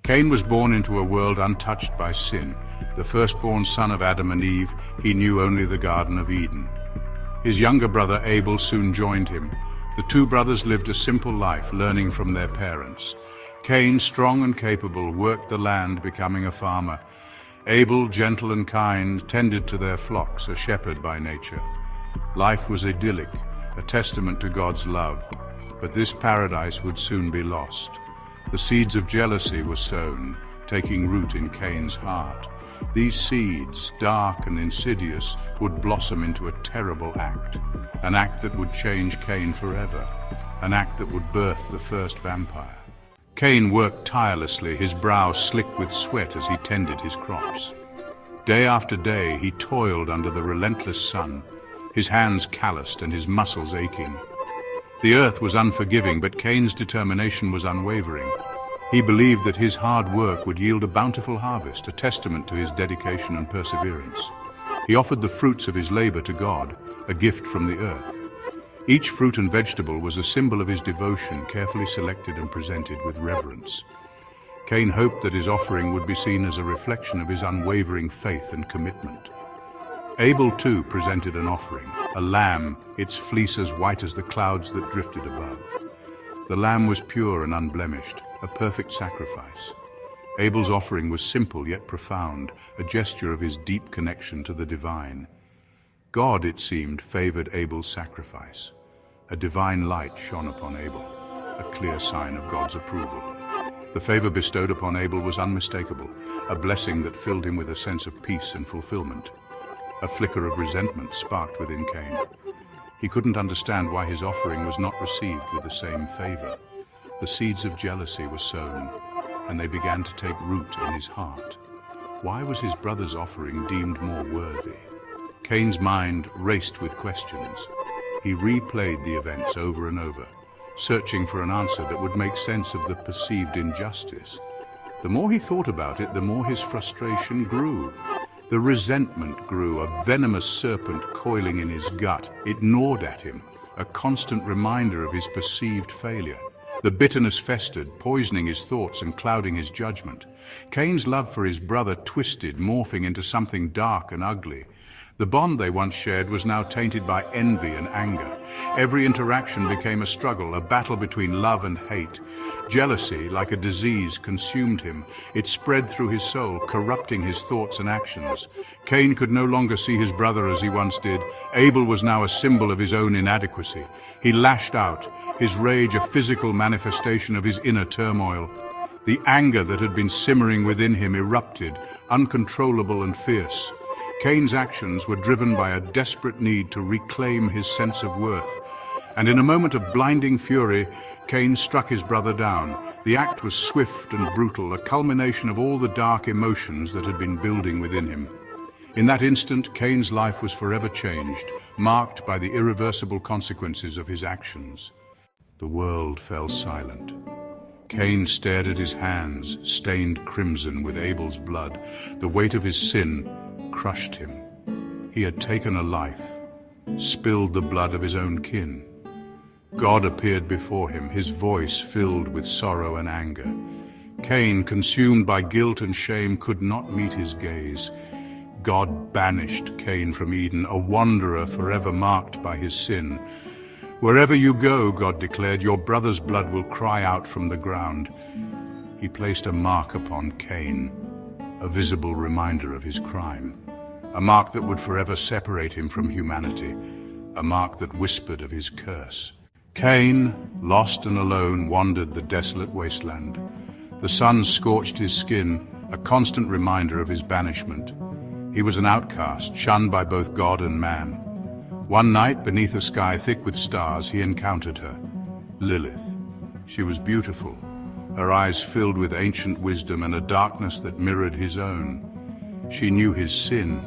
Cain was born into a world untouched by sin. The firstborn son of Adam and Eve, he knew only the Garden of Eden. His younger brother Abel soon joined him. The two brothers lived a simple life, learning from their parents. Cain, strong and capable, worked the land, becoming a farmer. Abel, gentle and kind, tended to their flocks, a shepherd by nature. Life was idyllic, a testament to God's love. But this paradise would soon be lost. The seeds of jealousy were sown, taking root in Cain's heart. These seeds, dark and insidious, would blossom into a terrible act. An act that would change Cain forever. An act that would birth the first vampire. Cain worked tirelessly, his brow slick with sweat as he tended his crops. Day after day he toiled under the relentless sun, his hands calloused and his muscles aching. The earth was unforgiving, but Cain's determination was unwavering. He believed that his hard work would yield a bountiful harvest, a testament to his dedication and perseverance. He offered the fruits of his labor to God, a gift from the earth. Each fruit and vegetable was a symbol of his devotion, carefully selected and presented with reverence. Cain hoped that his offering would be seen as a reflection of his unwavering faith and commitment. Abel too presented an offering, a lamb, its fleece as white as the clouds that drifted above. The lamb was pure and unblemished, a perfect sacrifice. Abel's offering was simple yet profound, a gesture of his deep connection to the divine. God, it seemed, favored Abel's sacrifice. A divine light shone upon Abel, a clear sign of God's approval. The favor bestowed upon Abel was unmistakable, a blessing that filled him with a sense of peace and fulfillment. A flicker of resentment sparked within Cain. He couldn't understand why his offering was not received with the same favor. The seeds of jealousy were sown, and they began to take root in his heart. Why was his brother's offering deemed more worthy? Cain's mind raced with questions. He replayed the events over and over, searching for an answer that would make sense of the perceived injustice. The more he thought about it, the more his frustration grew. The resentment grew, a venomous serpent coiling in his gut. It gnawed at him, a constant reminder of his perceived failure. The bitterness festered, poisoning his thoughts and clouding his judgment. Cain's love for his brother twisted, morphing into something dark and ugly. The bond they once shared was now tainted by envy and anger. Every interaction became a struggle, a battle between love and hate. Jealousy, like a disease, consumed him. It spread through his soul, corrupting his thoughts and actions. Cain could no longer see his brother as he once did. Abel was now a symbol of his own inadequacy. He lashed out, his rage a physical manifestation of his inner turmoil. The anger that had been simmering within him erupted, uncontrollable and fierce. Cain's actions were driven by a desperate need to reclaim his sense of worth. And in a moment of blinding fury, Cain struck his brother down. The act was swift and brutal, a culmination of all the dark emotions that had been building within him. In that instant, Cain's life was forever changed, marked by the irreversible consequences of his actions. The world fell silent. Cain stared at his hands, stained crimson with Abel's blood. The weight of his sin crushed him. He had taken a life, spilled the blood of his own kin. God appeared before him, his voice filled with sorrow and anger. Cain, consumed by guilt and shame, could not meet his gaze. God banished Cain from Eden, a wanderer forever marked by his sin. Wherever you go, God declared, your brother's blood will cry out from the ground. He placed a mark upon Cain, a visible reminder of his crime. A mark that would forever separate him from humanity, a mark that whispered of his curse. Cain, lost and alone, wandered the desolate wasteland. The sun scorched his skin, a constant reminder of his banishment. He was an outcast, shunned by both God and man. One night, beneath a sky thick with stars, he encountered her, Lilith. She was beautiful, her eyes filled with ancient wisdom and a darkness that mirrored his own. She knew his sin,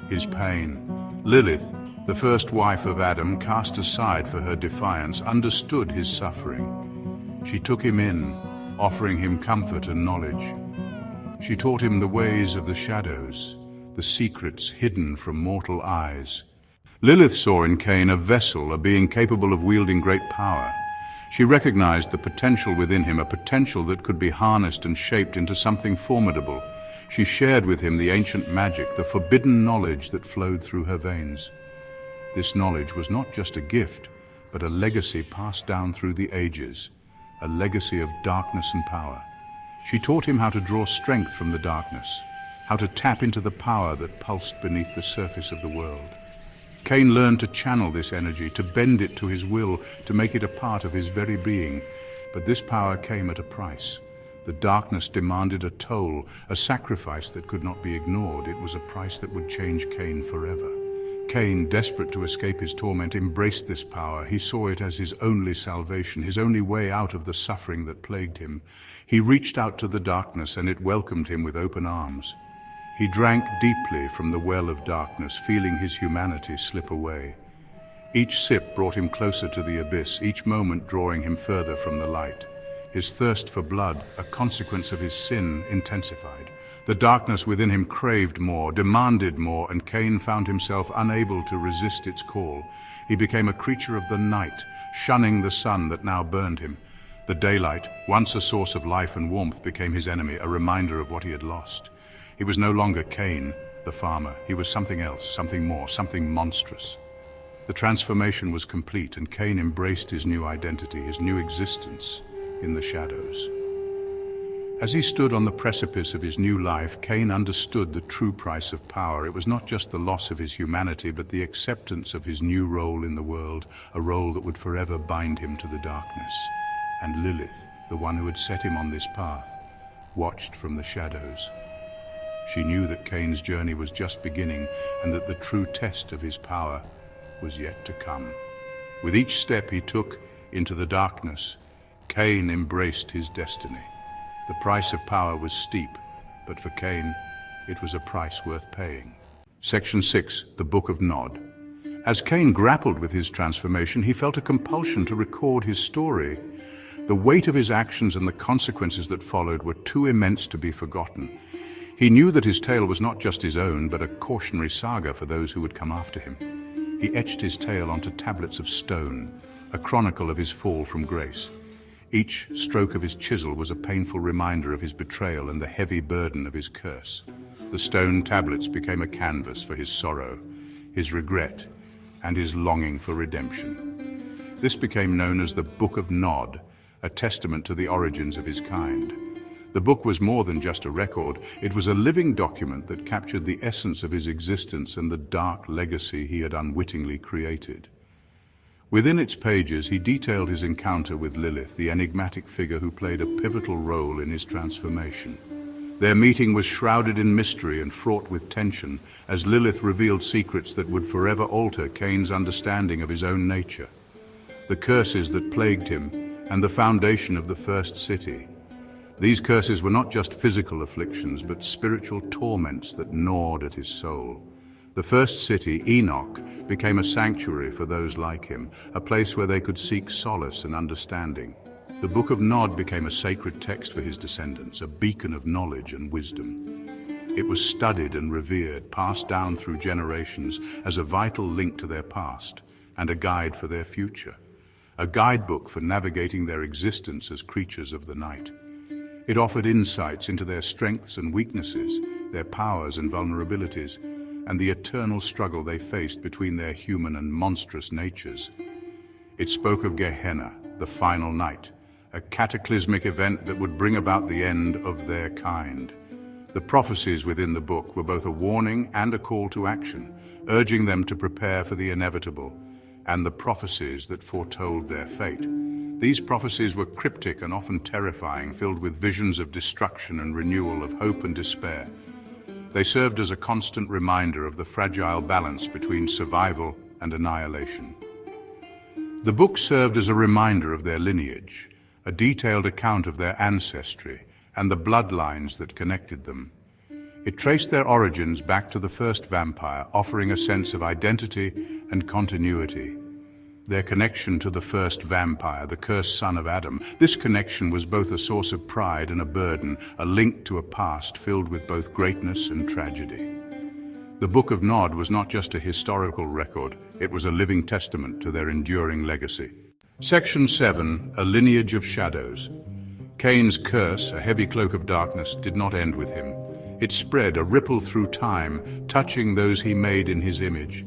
his pain. Lilith, the first wife of Adam, cast aside for her defiance, understood his suffering. She took him in, offering him comfort and knowledge. She taught him the ways of the shadows, the secrets hidden from mortal eyes. Lilith saw in Cain a vessel, a being capable of wielding great power. She recognized the potential within him, a potential that could be harnessed and shaped into something formidable. She shared with him the ancient magic, the forbidden knowledge that flowed through her veins. This knowledge was not just a gift, but a legacy passed down through the ages, a legacy of darkness and power. She taught him how to draw strength from the darkness, how to tap into the power that pulsed beneath the surface of the world. Cain learned to channel this energy, to bend it to his will, to make it a part of his very being. But this power came at a price. The darkness demanded a toll, a sacrifice that could not be ignored. It was a price that would change Cain forever. Cain, desperate to escape his torment, embraced this power. He saw it as his only salvation, his only way out of the suffering that plagued him. He reached out to the darkness, and it welcomed him with open arms. He drank deeply from the well of darkness, feeling his humanity slip away. Each sip brought him closer to the abyss, each moment drawing him further from the light. His thirst for blood, a consequence of his sin, intensified. The darkness within him craved more, demanded more, and Cain found himself unable to resist its call. He became a creature of the night, shunning the sun that now burned him. The daylight, once a source of life and warmth, became his enemy, a reminder of what he had lost. He was no longer Cain, the farmer. He was something else, something more, something monstrous. The transformation was complete, and Cain embraced his new identity, his new existence in the shadows. As he stood on the precipice of his new life, Cain understood the true price of power. It was not just the loss of his humanity, but the acceptance of his new role in the world, a role that would forever bind him to the darkness. And Lilith, the one who had set him on this path, watched from the shadows. She knew that Cain's journey was just beginning, and that the true test of his power was yet to come. With each step he took into the darkness, Cain embraced his destiny. The price of power was steep, but for Cain, it was a price worth paying. Section 6, the Book of Enoch. As Cain grappled with his transformation, he felt a compulsion to record his story. The weight of his actions and the consequences that followed were too immense to be forgotten. He knew that his tale was not just his own, but a cautionary saga for those who would come after him. He etched his tale onto tablets of stone, a chronicle of his fall from grace. Each stroke of his chisel was a painful reminder of his betrayal and the heavy burden of his curse. The stone tablets became a canvas for his sorrow, his regret, and his longing for redemption. This became known as the Book of Enoch, a testament to the origins of his kind. The book was more than just a record. It was a living document that captured the essence of his existence and the dark legacy he had unwittingly created. Within its pages, he detailed his encounter with Lilith, the enigmatic figure who played a pivotal role in his transformation. Their meeting was shrouded in mystery and fraught with tension, as Lilith revealed secrets that would forever alter Cain's understanding of his own nature. The curses that plagued him and the foundation of the first city. These curses were not just physical afflictions, but spiritual torments that gnawed at his soul. The first city, Enoch, became a sanctuary for those like him, a place where they could seek solace and understanding. The Book of Enoch became a sacred text for his descendants, a beacon of knowledge and wisdom. It was studied and revered, passed down through generations as a vital link to their past and a guide for their future, a guidebook for navigating their existence as creatures of the night. It offered insights into their strengths and weaknesses, their powers and vulnerabilities, and the eternal struggle they faced between their human and monstrous natures. It spoke of Gehenna, the final night, a cataclysmic event that would bring about the end of their kind. The prophecies within the book were both a warning and a call to action, urging them to prepare for the inevitable, and the prophecies that foretold their fate. These prophecies were cryptic and often terrifying, filled with visions of destruction and renewal, of hope and despair. They served as a constant reminder of the fragile balance between survival and annihilation. The book served as a reminder of their lineage, a detailed account of their ancestry and the bloodlines that connected them. It traced their origins back to the first vampire, offering a sense of identity and continuity. Their connection to the first vampire, the cursed son of Adam, this connection was both a source of pride and a burden, a link to a past filled with both greatness and tragedy. The Book of Enoch was not just a historical record, it was a living testament to their enduring legacy. Section 7. A lineage of shadows. Cain's curse, a heavy cloak of darkness, did not end with him. It spread, a ripple through time, touching those he made in his image.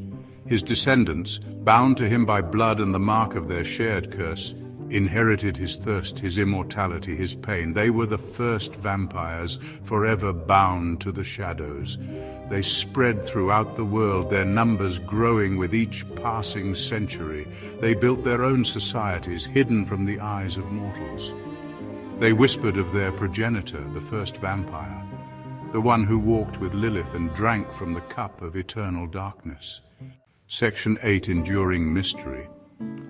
His descendants, bound to him by blood and the mark of their shared curse, inherited his thirst, his immortality, his pain. They were the first vampires, forever bound to the shadows. They spread throughout the world, their numbers growing with each passing century. They built their own societies, hidden from the eyes of mortals. They whispered of their progenitor, the first vampire, the one who walked with Lilith and drank from the cup of eternal darkness. Section 8. Enduring mystery.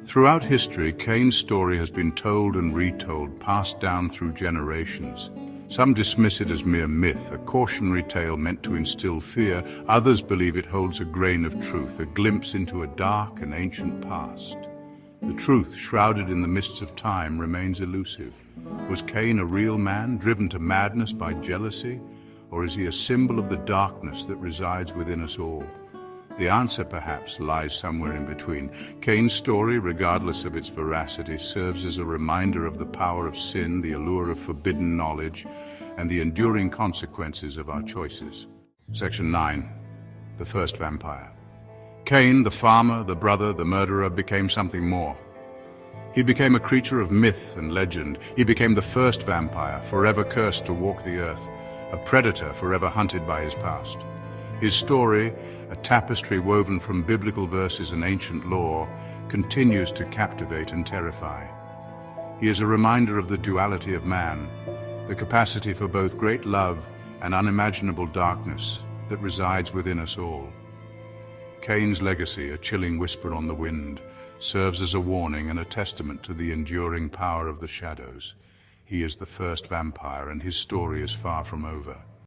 Throughout history, Cain's story has been told and retold, passed down through generations. Some dismiss it as mere myth, a cautionary tale meant to instill fear. Others believe it holds a grain of truth, a glimpse into a dark and ancient past. The truth, shrouded in the mists of time, remains elusive. Was Cain a real man, driven to madness by jealousy? Or is he a symbol of the darkness that resides within us all? The answer, perhaps, lies somewhere in between. Cain's story, regardless of its veracity, serves as a reminder of the power of sin, the allure of forbidden knowledge, and the enduring consequences of our choices. Section 9. The first vampire. Cain, the farmer, the brother, the murderer, became something more. He became a creature of myth and legend. He became the first vampire, forever cursed to walk the earth, a predator forever hunted by his past. His story, a tapestry woven from biblical verses and ancient lore, continues to captivate and terrify. He is a reminder of the duality of man, the capacity for both great love and unimaginable darkness that resides within us all. Cain's legacy, a chilling whisper on the wind, serves as a warning and a testament to the enduring power of the shadows. He is the first vampire, and his story is far from over.